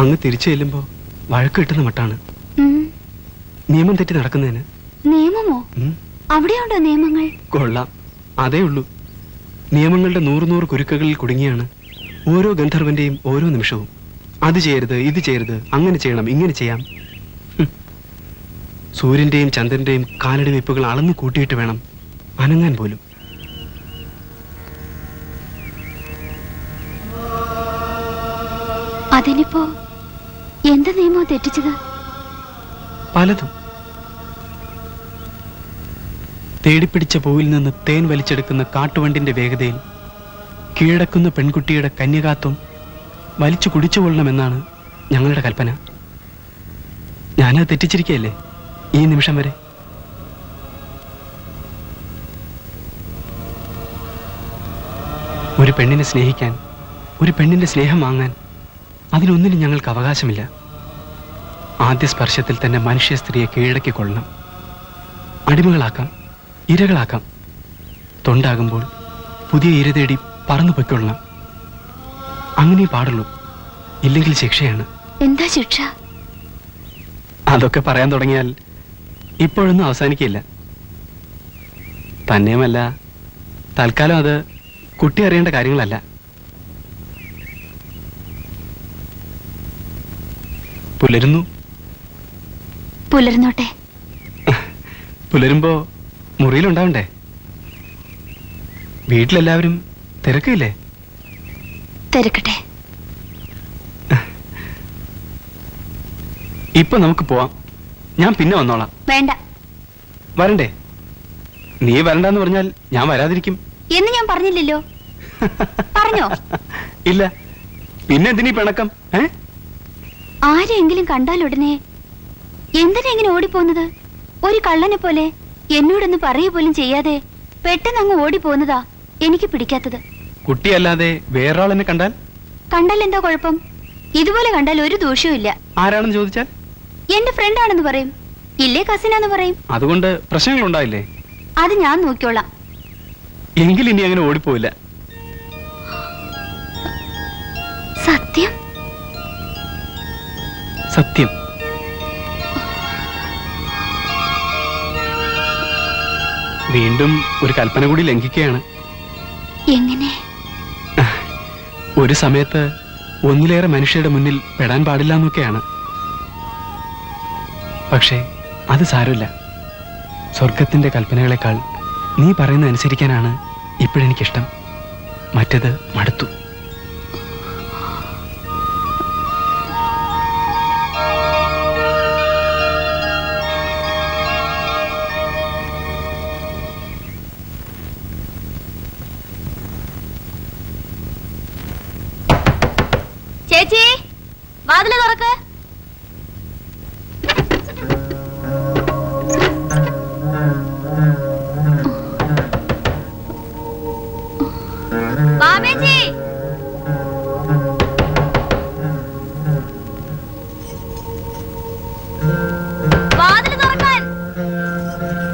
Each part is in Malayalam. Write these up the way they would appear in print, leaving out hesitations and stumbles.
അങ്ങ് തിരിച്ചു ചെല്ലുമ്പോ വഴക്ക് കിട്ടുന്ന മട്ടാണ്. നിയമം തെറ്റി നടക്കുന്നതിന്. നിയമമോ? അവിടെയുണ്ടോ നിയമങ്ങൾ? കൊള്ളാം, അതേ ഉള്ളൂ. നിയമങ്ങളുടെ 100 കുരുക്കുകളിൽ കുടുങ്ങിയാണ് ഓരോ ഗന്ധർവന്റെയും ഓരോ നിമിഷവും. അത് ചെയ്യരുത്, ഇത് ചെയ്യരുത്, അങ്ങനെ ചെയ്യണം, ഇങ്ങനെ ചെയ്യാം. സൂര്യന്റെയും ചന്ദ്രന്റെയും കാലടി വെപ്പുകൾ അളന്നു കൂട്ടിയിട്ട് വേണം അനങ്ങാൻ പോലും. അതിനിപ്പോ എന്ത് നിയമോ തെറ്റിച്ചത്? പലതും. തേടിപ്പിടിച്ച പൂവിൽ നിന്ന് തേൻ വലിച്ചെടുക്കുന്ന കാട്ടുവണ്ടിന്റെ വേഗതയിൽ കീഴടക്കുന്ന പെൺകുട്ടിയുടെ കന്യകാത്വം വലിച്ചു കുടിച്ചുകൊള്ളണമെന്നാണ് ഞങ്ങളുടെ കൽപ്പന. ഞാനത് തെറ്റിച്ചിരിക്കുകയല്ലേ ഈ നിമിഷം വരെ. ഒരു പെണ്ണിനെ സ്നേഹിക്കാൻ, ഒരു പെണ്ണിന്റെ സ്നേഹം വാങ്ങാൻ അതിനൊന്നിനും ഞങ്ങൾക്ക് അവകാശമില്ല. ആദ്യ സ്പർശത്തിൽ തന്നെ മനുഷ്യ സ്ത്രീയെ കീഴടക്കിക്കൊള്ളണം. അടിമകളാക്കാം, ഇരകളാക്കാം. തൊണ്ടാകുമ്പോൾ പുതിയ ഇര തേടി പറന്നു പൊയ്ക്കൊള്ളണം. അങ്ങനെ പാടുള്ളൂ, ഇല്ലെങ്കിൽ ശിക്ഷയാണ്. എന്താ ശിക്ഷ? അതൊക്കെ പറയാൻ തുടങ്ങിയാൽ ഇപ്പോഴൊന്നും അവസാനിക്കില്ല. തന്നെയുമല്ല, തൽക്കാലം അത് കുട്ടി അറിയേണ്ട കാര്യങ്ങളല്ല. പുലരുന്നു. പുലർന്നോട്ടെ. പുലരുമ്പോ മുറിയിലുണ്ടാവണ്ടേ? വീട്ടിലെല്ലാവരും തിരക്കില്ലേ? തിരക്കട്ടെ. ഇപ്പൊ നമുക്ക് പോവാം. ഞാൻ പിന്നെ വന്നോളാം. വേണ്ട. വരണ്ടേ? നീ വരണ്ടെന്ന് പറഞ്ഞാൽ ഞാൻ വരാതിരിക്കും എന്ന് ഞാൻ പറഞ്ഞില്ലല്ലോ. പറഞ്ഞോ? ഇല്ല. പിന്നെ എന്തിനീ പിണക്കം? ആരെങ്കിലും കണ്ടാൽ ഉടനെ എന്തിനാ ഇങ്ങനെ ഓടിപ്പോകുന്നത്? ഒരു കള്ളനെ പോലെ എന്നോടൊന്ന് പറയുക പോലും ചെയ്യാതെ പെട്ടെന്ന് അങ്ങ് ഓടിപ്പോകുന്നതാ എനിക്ക് പിടിക്കാത്തത്. കുട്ടിയല്ലാതെ വേറൊരാളെന്നെ കണ്ടാൽ എന്താ കുഴപ്പം? ഇതുപോലെ കണ്ടാൽ ഒരു ദോഷവും ഇല്ല. ആരാണെന്ന് ചോദിച്ചാൽ എന്റെ ഫ്രണ്ട് ആണെന്ന് പറയും, ഇല്ലേ കസിനാന്ന് പറയും. അതുകൊണ്ട് പ്രശ്നങ്ങൾ ഉണ്ടായില്ലേ? അത് ഞാൻ നോക്കിയോളാം. എങ്കിൽ ഇനി അങ്ങനെ ഓടിപ്പോയില്ല. സത്യം? സത്യം. വീണ്ടും ഒരു കൽപ്പന കൂടി ലംഘിക്കുകയാണ്. എങ്ങനെ? ഒരു സമയത്ത് ഒന്നിലേറെ മനുഷ്യരുടെ മുന്നിൽ പെടാൻ പാടില്ല എന്നൊക്കെയാണ്. പക്ഷേ അത് സാരമില്ല. സ്വർഗത്തിന്റെ കൽപ്പനകളെക്കാൾ നീ പറയുന്ന അനുസരിക്കാനാണ് ഇപ്പോഴെനിക്കിഷ്ടം. മറ്റത് മടുത്തു. ചേച്ചി, വാതില് തുറക്ക്. മാമേച്ചി, വാതില് തുറക്കാൻ.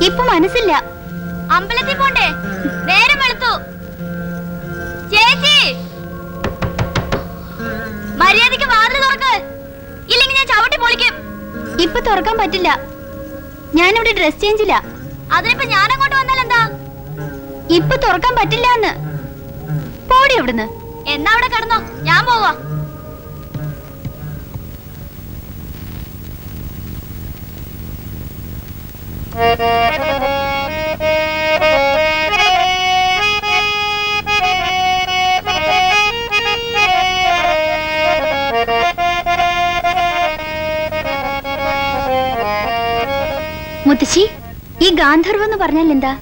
ഇപ്പൊ മനസ്സില്ല. അമ്പലത്തിൽ പോണ്ടേ? നേരം വെളുത്തു. ചേച്ചി, മര്യാദയ്ക്ക് വാതില് തുറക്ക്, ഇല്ലെങ്കിൽ ഞാൻ ചവിട്ടി പൊളിക്കും. ഇപ്പൊ തുറക്കാൻ പറ്റില്ല. ഞാനിവിടെ ഡ്രസ് ചേഞ്ചില്ല. അതിനിപ്പോ ഞാൻ അങ്ങോട്ട് വന്നാൽ എന്താ? ഇപ്പൊ തുറക്കാൻ പറ്റില്ല എന്ന്. പോടി അവിടുന്ന്. എന്നാ അവിടെ കിടന്നോ, ഞാൻ പോവാ. മുത്തശ്ശി, ഈ ഗാന്ധർവം എന്ന് പറഞ്ഞാൽ എന്താ?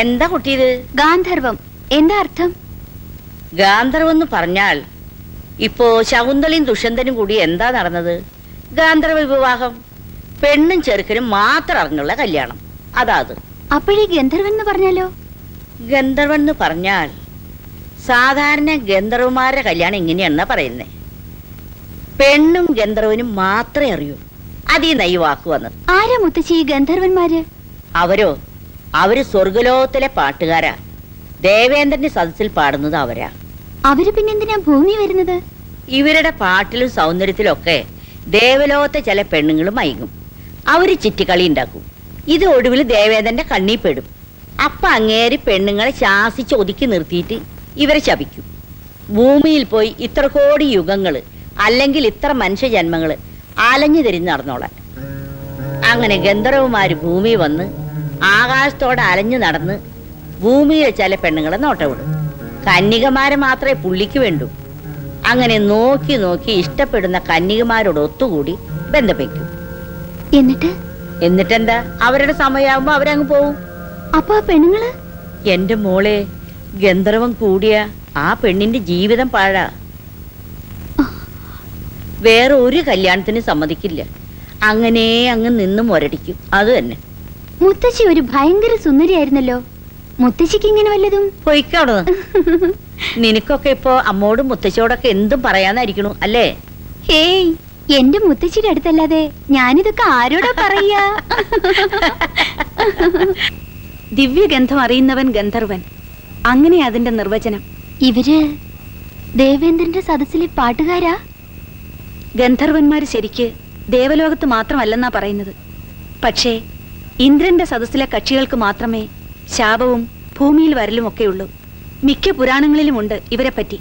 എന്താ കുട്ടിയത്? ഗാന്ധർവം എന്താ അർത്ഥം? ഗാന്ധർവം എന്ന് പറഞ്ഞാൽ ഇപ്പോ ശകുന്തളയും ദുഷ്യന്തനും കൂടി എന്താ നടന്നത്? ഗാന്ധർവ വിവാഹം. പെണ്ണും ചെറുക്കനും മാത്രം അറിഞ്ഞുള്ള കല്യാണം. അതാത്. അപ്പോഴീ ഗന്ധർവൻ എന്ന് പറഞ്ഞാലോ? ഗന്ധർവൻ എന്ന് പറഞ്ഞാൽ സാധാരണ ഗന്ധർവന്മാരുടെ കല്യാണം ഇങ്ങനെയാണെന്നാ പറയുന്നേ. പെണ്ണും ഗന്ധർവനും മാത്രമേ അറിയൂ. അതീന്നാ ഈ വാക്ക് വന്നത്. ആരാ മുത്തശ്ശി ഈ ഗന്ധർവന്മാര്? അവര് സ്വർഗലോകത്തിലെ പാട്ടുകാരാ. ദേവേന്ദ്രന്റെ സദസ്സിൽ പാടുന്നത് അവരാ. അവര് പിന്നെന്തിനാ ഭൂമി വരുന്നത്? ഇവരുടെ പാട്ടിലും സൗന്ദര്യത്തിലും ഒക്കെ ദേവലോകത്തെ ചില പെണ്ണുങ്ങളും മയങ്ങും. അവര് ചിറ്റിക്കളി ഉണ്ടാക്കും. ഇത് ഒടുവിൽ ദേവേന്ദ്രന്റെ കണ്ണീ പെടും. അപ്പൊ അങ്ങേര് പെണ്ണുങ്ങളെ ശാസിച്ച് ഒതുക്കി നിർത്തിയിട്ട് ഇവരെ ശപിക്കും. ഭൂമിയിൽ പോയി ഇത്ര കോടി യുഗങ്ങള് അല്ലെങ്കിൽ ഇത്ര മനുഷ്യജന്മങ്ങള് അലഞ്ഞു തിരിഞ്ഞ് നടന്നോളാൻ. അങ്ങനെ ഗന്ധർവന്മാര് ഭൂമി വന്ന് ആകാശത്തോടെ അലഞ്ഞു നടന്ന് ഭൂമിയിലെ ചില പെണ്ണുങ്ങളെ നോട്ടവിടും. കന്യകമാരെ മാത്രമേ പുള്ളിക്ക് വേണ്ടൂ. അങ്ങനെ നോക്കി നോക്കി ഇഷ്ടപ്പെടുന്ന കന്യകമാരോട് ഒത്തുകൂടി ബന്ധപ്പെക്കും. എന്നിട്ടെന്താ, അവരുടെ സമയമാകുമ്പോ അവരങ്ങ് പോവും. അപ്പൊ ആ പെണ്ണുങ്ങള്? എന്റെ മോളെ, ഗന്ധർവം കൂടിയ ആ പെണ്ണിന്റെ ജീവിതം പാഴാ. വേറെ ഒരു കല്യാണത്തിന് സമ്മതിക്കില്ല. അങ്ങനെ അങ്ങ് നിന്ന് മുരടിക്കും. അത് തന്നെ. മുത്തശ്ശി ഒരു ഭയങ്കര സുന്ദരിയായിരുന്നല്ലോ. മുത്തശ്ശിക്ക് ഇങ്ങനെ വല്ലതും? പൊയ്ക്കവിടെ. നിനക്കൊക്കെ ഇപ്പൊ അമ്മോടും മുത്തശ്ശിയോടൊക്കെ എന്തും പറയാന്നായിരിക്കണു അല്ലേ? ഹേയ്, എന്റെ മുത്തശ്ശിയുടെ അടുത്തല്ലാതെ ഞാനിതൊക്കെ ആരോടാ പറയാ? ദിവ്യഗന്ധം അറിയുന്നവൻ ഗന്ധർവൻ, അങ്ങനെ അതിന്റെ നിർവചനം. ഇവര് ദേവേന്ദ്രന്റെ സദസ്സിലെ പാട്ടുകാരാ? ഗന്ധർവന്മാര് ശരിക്ക് ദേവലോകത്ത് മാത്രമല്ലെന്നാ പറയുന്നത്. പക്ഷേ ഇന്ദ്രന്റെ സദസ്സിലെ കക്ഷികൾക്ക് മാത്രമേ ശാപവും ഭൂമിയിൽ വരലുമൊക്കെയുള്ളൂ. മിക്ക പുരാണങ്ങളിലുമുണ്ട് ഇവരെ പറ്റി.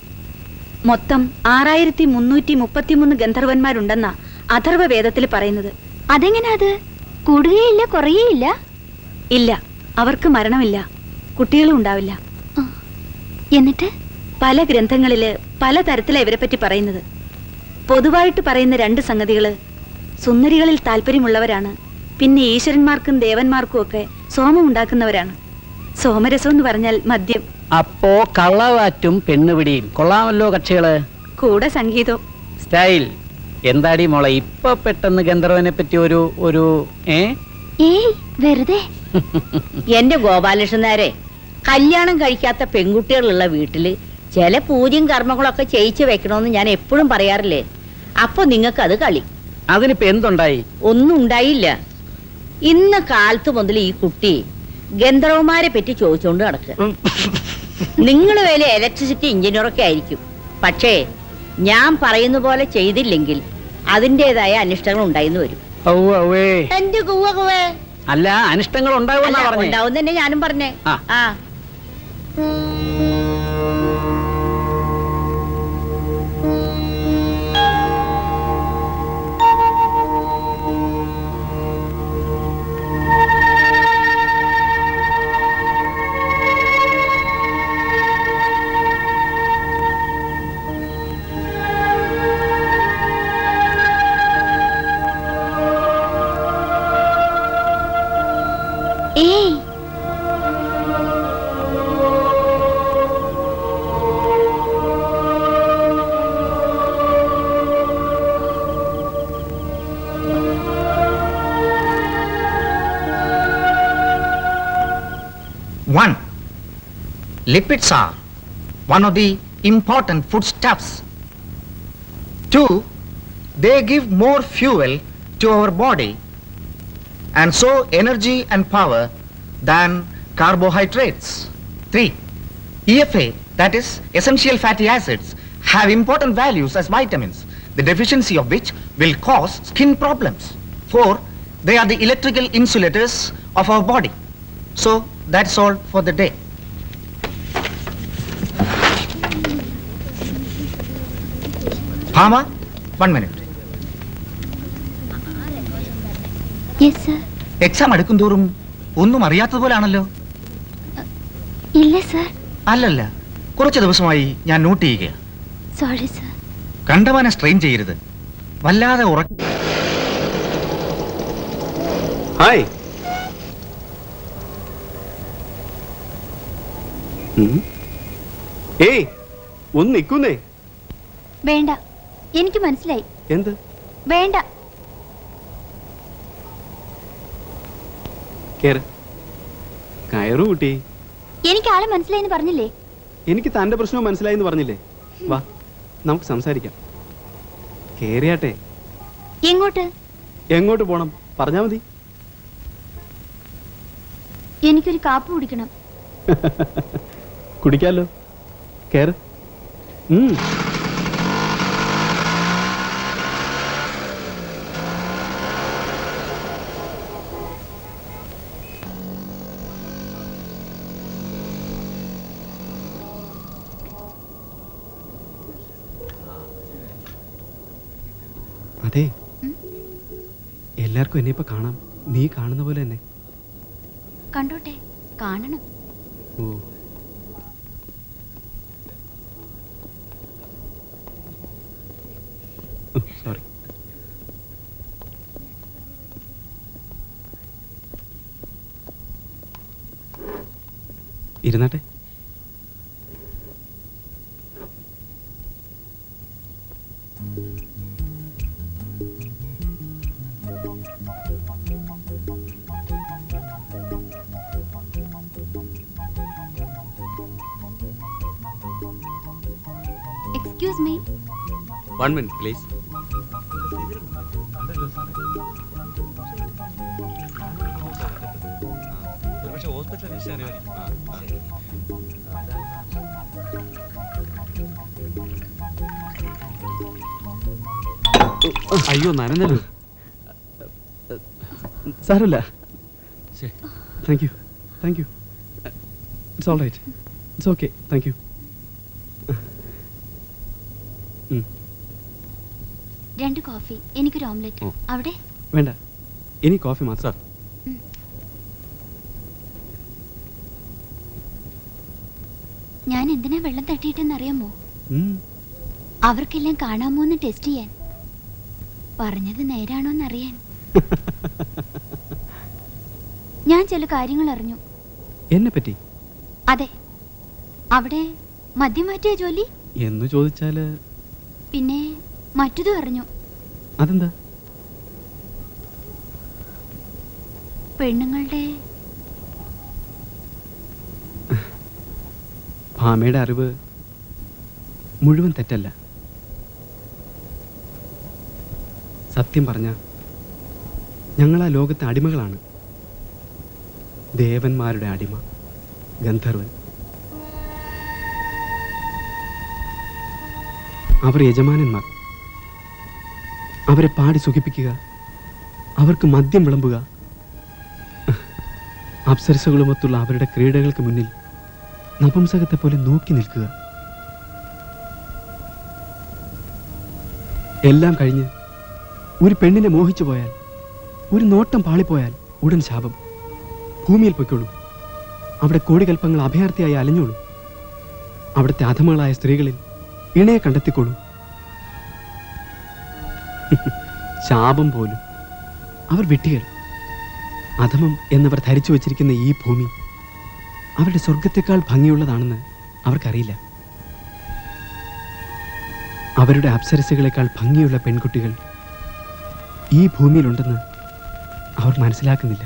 മൊത്തം 6333 ഗന്ധർവന്മാരുണ്ടെന്നാ അഥർവ വേദത്തിൽ പറയുന്നത്. അതെങ്ങനാ? അത് കൂടുകയില്ല, കുറയേയില്ല? ഇല്ല, അവർക്ക് മരണമില്ല, കുട്ടികളും ഉണ്ടാവില്ല. എന്നിട്ട് പല ഗ്രന്ഥങ്ങളില് പല തരത്തിലാ ഇവരെ പറ്റി പറയുന്നത്. പൊതുവായിട്ട് പറയുന്ന 2 സംഗതികള്: സുന്ദരികളിൽ താല്പര്യമുള്ളവരാണ്, പിന്നെ ഈശ്വരന്മാർക്കും ദേവന്മാർക്കും ഒക്കെ സോമം ഉണ്ടാക്കുന്നവരാണ്. സോമരസം എന്ന് പറഞ്ഞാൽ മദ്യം. അപ്പോ കള്ളവാറ്റും പെണ്ണുപിടിയും കൊള്ളാമല്ലോ കക്ഷികള്. കൂടെ സംഗീതം. സ്റ്റൈൽ. എന്താടി മോളെ ഇപ്പൊ പെട്ടെന്ന് ഗന്ധർവനെ പറ്റി ഒരു ഏയ് വെറുതെ. എന്റെ ഗോപാലകൃഷ്ണനാരെ, കല്യാണം കഴിക്കാത്ത പെൺകുട്ടികളുള്ള വീട്ടില് ചില പൂജയും കർമ്മങ്ങളൊക്കെ ചെയ്യിച്ചു വെക്കണമെന്ന് ഞാൻ എപ്പോഴും പറയാറില്ലേ? അപ്പൊ നിങ്ങൾക്ക് അത് കളി. അതിനിപ്പോ എന്തുണ്ടായി? ഒന്നും ഉണ്ടായില്ല. ഇന്ന് കാലത്ത് മുതൽ ഈ കുട്ടി ഗന്ധർവന്മാരെ പറ്റി ചോദിച്ചുകൊണ്ട് നടക്കുക. നിങ്ങൾ വലിയ ഇലക്ട്രിസിറ്റി എഞ്ചിനീയറൊക്കെ ആയിരിക്കും. പക്ഷേ ഞാൻ പറയുന്ന പോലെ ചെയ്തില്ലെങ്കിൽ അതിൻ്റെതായ അനിഷ്ടങ്ങൾ ഉണ്ടായിന്ന് വരും. എന്റെ അല്ല, അനിഷ്ടങ്ങൾ ഉണ്ടാവും തന്നെ ഞാനും പറഞ്ഞേ. ആ ഏയ്, One, lipids are one of the important foodstuffs. Two, they give more fuel to our body and so energy and power than carbohydrates. 3, EFA, that is essential fatty acids, have important values as vitamins, the deficiency of which will cause skin problems. 4, they are the electrical insulators of our body. So that's all for the day. Bhama, 1 minute. yes sir. Exam അടുക്കും തോറും ഒന്നും അറിയാത്തതുപോലാണല്ലോ. ഇല്ല സർ. അല്ലല്ല, കുറച്ച് ദിവസമായി ഞാൻ നോട്ട് ചെയ്യുക. Sorry sir. കണ്ടവാനെ സ്ട്രെയിൻ ചെയ്യരുത്. വല്ലാതെ ഹായ്. ഏയ്, ഒന്ന് നിൽക്കുന്നേ. വേണ്ട, എനിക്ക് മനസ്സിലായി. എന്ത് വേണ്ട. കയറു കുട്ടി. എനിക്ക് ആളെ മനസ്സിലായെന്ന് പറഞ്ഞില്ലേ? എനിക്ക് തന്റെ പ്രശ്നവും മനസ്സിലായെന്ന് പറഞ്ഞില്ലേ? വാ, നമുക്ക് സംസാരിക്കാം. കേറിയാട്ടെ. എങ്ങോട്ട്? എങ്ങോട്ട് പോണം പറഞ്ഞാ മതി. എനിക്കൊരു കാപ്പി കുടിക്കണം. കുടിക്കാലോ, കേറ്. അതെ, ഉം? എല്ലാവർക്കും എന്നെ ഇപ്പൊ കാണാം. നീ കാണുന്ന പോലെ തന്നെ. കണ്ടോട്ടെ, കാണണം. ഓ, സോറി. ഇരുന്നാട്ടെ. Excuse me. 1 minute, please. അയ്യോ, നനഞ്ഞല്ലോ. സാരമില്ല. Thank you, thank you. It's all right, it's okay, thank you. 2 coffee, എനിക്കൊരു ഓംലെറ്റ്. ഓ. അവിടെ വേണ്ട, ഇനി കോഫി മാത്രം. ഞാൻ എന്തിനാ വെള്ളം തട്ടിയിട്ടെന്നറിയാമോ? ഉം. അവർക്കെല്ലാം കാണാമോന്ന് ടെസ്റ്റ് ചെയ്യാൻ. പറഞ്ഞത് നേരാണോന്നറിയാൻ. ഞാൻ ചില കാര്യങ്ങൾ അറിഞ്ഞു. എന്നെ പറ്റി? അതെ. അവിടെ മദ്യം മാറ്റിയ ജോലി? എന്ന് ചോദിച്ചാല് പിന്നെ മറ്റതും അറിഞ്ഞു. അതെന്താ? പെണ്ണുങ്ങളുടെ ഭാമയുടെ അറിവ് മുഴുവൻ തെറ്റല്ല. സത്യം പറഞ്ഞ ഞങ്ങൾ ആ ലോകത്തെ അടിമകളാണ്. ദേവന്മാരുടെ അടിമ, ഗന്ധർവൻ. അവർ യജമാനന്മാർ. അവരെ പാടി സുഖിപ്പിക്കുക, അവർക്ക് മദ്യം വിളമ്പുക, അപ്സരസകളുമൊത്തുള്ള അവരുടെ ക്രീഡകൾക്ക് മുന്നിൽ നപുംസകത്തെ പോലെ നോക്കി നിൽക്കുക. എല്ലാം കഴിഞ്ഞ് ഒരു പെണ്ണിനെ മോഹിച്ചു പോയാൽ, ഒരു നോട്ടം പാളിപ്പോയാൽ ഉടൻ ശാപം. ഭൂമിയിൽ പൊയ്ക്കോളൂ. അവിടെ കോടികൽപ്പങ്ങൾ അഭയാർത്ഥിയായി അലഞ്ഞോളൂ. അവിടുത്തെ അധമകളായ സ്ത്രീകളിൽ ഇണയെ കണ്ടെത്തിക്കോളൂ. ശാപം പോലും. അവർ വിട്ടികൾ. അധമം എന്നവർ ധരിച്ചു വച്ചിരിക്കുന്ന ഈ ഭൂമി അവരുടെ സ്വർഗത്തെക്കാൾ ഭംഗിയുള്ളതാണെന്ന് അവർക്കറിയില്ല. അവരുടെ അപ്സരസുകളെക്കാൾ ഭംഗിയുള്ള പെൺകുട്ടികൾ ഈ ഭൂമിയിലുണ്ടെന്ന് അവർ മനസ്സിലാക്കുന്നില്ല.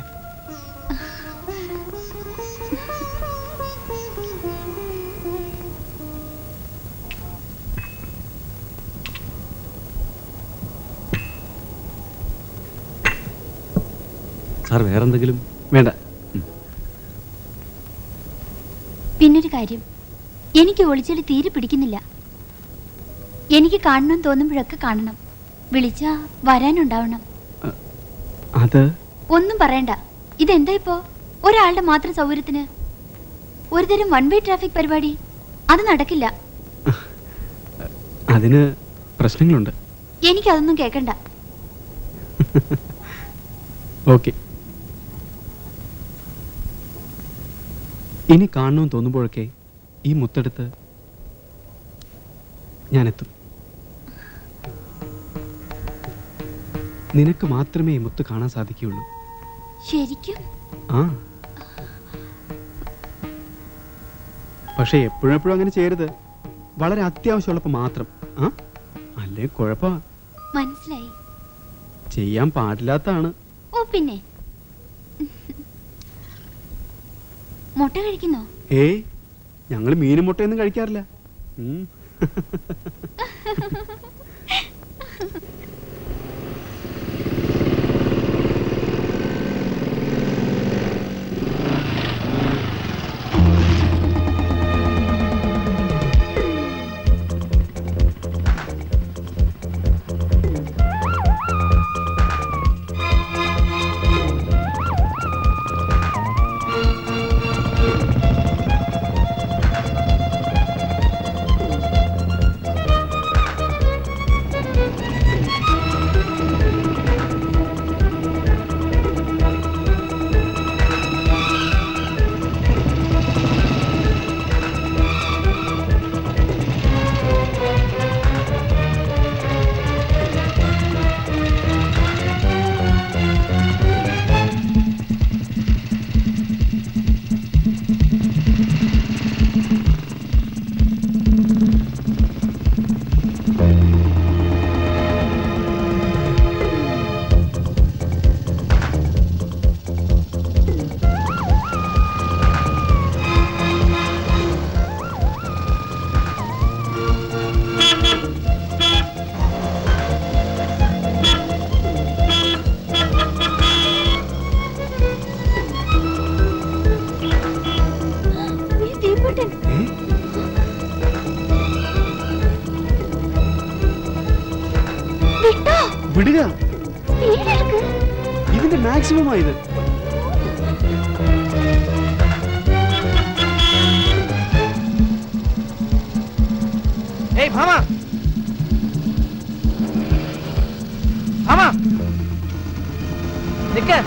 സാർ, വേറെന്തെങ്കിലും? വേണ്ട. പിന്നൊരു കാര്യം, എനിക്ക് ഒളിച്ചെളി തീരെ പിടിക്കുന്നില്ല. എനിക്ക് കാണണം തോന്നുമ്പോഴൊക്കെ കാണണം. വിളിച്ചാ വരാനുണ്ടാവണം. അത് ഒന്നും പറയണ്ട. ഇതെന്താ ഇപ്പോ ഒരാളുടെ മാത്രം സൗകര്യത്തിന് ഒരുതരം 1 വേ ട്രാഫിക് പരിപാടി? അത് നടക്കില്ല. അതിന് പ്രശ്നങ്ങളുണ്ട്. എനിക്കതൊന്നും കേൾക്കണ്ട. ഓക്കെ. ഇനി കാണണമെന്ന് തോന്നുമ്പോഴൊക്കെ ഈ മുത്തെടുത്ത് ഞാനെത്തും. നിനക്ക് മാത്രമേ ഈ മുത്ത് കാണാൻ സാധിക്കുകയുള്ളൂ. ശരിക്കും? ആ, പക്ഷെ എപ്പോഴെപ്പോഴും അങ്ങനെ ചെയ്യരുത്. വളരെ അത്യാവശ്യമുള്ളപ്പോൾ മാത്രം. ആ, അല്ലേ കുഴപ്പ. മനസ്സിലായി. ചെയ്യാൻ പാടില്ലാത്തതാണ്. ഓ പിന്നെ. മുട്ട കഴിക്കുന്നോ? ഏയ്, ഞങ്ങൾ മീനും മുട്ടയൊന്നും കഴിക്കാറില്ല. മാക്സിമം ആയത്. ഏയ് ഭാമ, ഭാമ, നിക്ക്,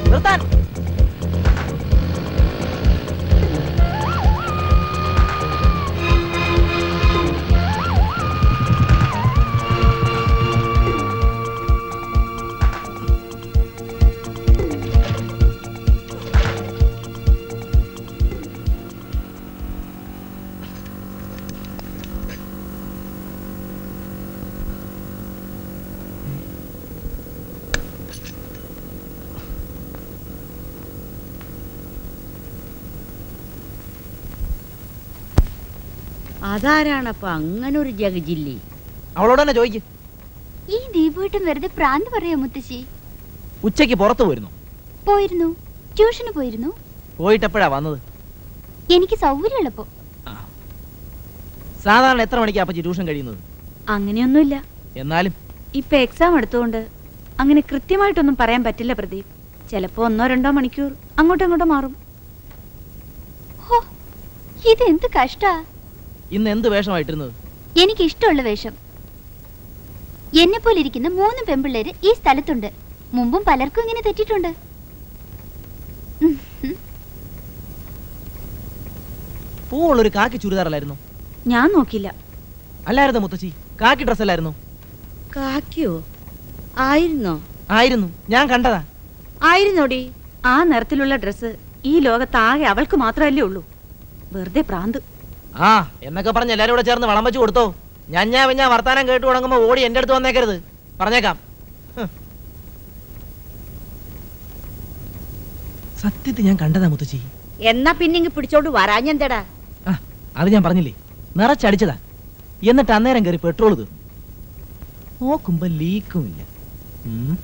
നിർത്താൻ. അതാരാണപ്പൊ അങ്ങനെ ഒരു ജഗജില്ലി? അവളോട് തന്നെ ചോദിക്ക്. ഈ ദീപുവേട്ടൻ വെറുതെ പ്രാന്ത് പറയാ മുത്തശ്ശി. ഉച്ചയ്ക്ക് പുറത്തു പോയിരുന്നു. പോയിരുന്നു, ട്യൂഷന് പോയിരുന്നു. പോയിട്ടെപ്പോഴാ വന്നത്? എനിക്ക് സൗകര്യമുള്ളപ്പോ. സാധാരണ എത്ര മണിക്കാ അപ്പച്ചി ട്യൂഷൻ കഴിയുന്നത്? അങ്ങനെയൊന്നുമില്ല. എന്നാലും ഇപ്പൊ എക്സാം എടുത്തുകൊണ്ട് അങ്ങനെ കൃത്യമായിട്ടൊന്നും പറയാൻ പറ്റില്ല പ്രദീപ്. ചിലപ്പോ 1-2 മണിക്കൂർ അങ്ങോട്ടും ഇങ്ങോട്ടും മാറും. ഹോ, ഇതെന്ത് കഷ്ടാ. ഇന്ന് എന്ത് വേഷമായിട്ടിരുന്നത്? എനിക്ക് ഇഷ്ടമുള്ള വേഷം. എന്നെ പോലെ ഇരിക്കുന്ന 3 പെൺപിള്ളേര് ഈ സ്ഥലത്തുണ്ട്. മുമ്പും പലർക്കും ഇങ്ങനെ തെറ്റിട്ടുണ്ട്. പൂവുള്ളൊരു കാക്കി ചുരിദാറല്ലായിരുന്നു? ഞാൻ നോക്കില്ല. അല്ലായിരുന്നു മുത്തശ്ശി, കാക്കി ഡ്രസ് അല്ലായിരുന്നു? കാക്കിയോ? ആയിരുന്നോ? ആയിരുന്നു, ഞാൻ കണ്ടതാ. ആയിരുന്നോടി? ആ നിറത്തിലുള്ള ഡ്രസ്സ് ഈ ലോകത്താകെ അവൾക്ക് മാത്രമല്ലേ ഉള്ളൂ. വെറുതെ പ്രാന്ത്. ആ എന്നൊക്കെ പറഞ്ഞ് എല്ലാരും കൂടെ ചേർന്ന് വളം വെച്ച് കൊടുത്തോ. ഞാൻ വർത്താനം കേട്ടു തുടങ്ങുമ്പോ ഓടി എന്റെ അടുത്ത് വന്നേക്കരുത്, പറഞ്ഞേക്കാം. സത്യത്തിൽ ഞാൻ കണ്ടതാ മുത്തശ്ശി. എന്നാ പിന്നെ ഇങ്ങ് പിടിച്ചോണ്ട് വരാഞ്ഞെന്തടാ? ആ അത് ഞാൻ പറഞ്ഞില്ലേ, നിറച്ചടിച്ചതാ. എന്നിട്ട് അന്നേരം കയറി പെട്രോൾ തീർന്നു. നോക്കുമ്പോ ലീക്കും ഇല്ല.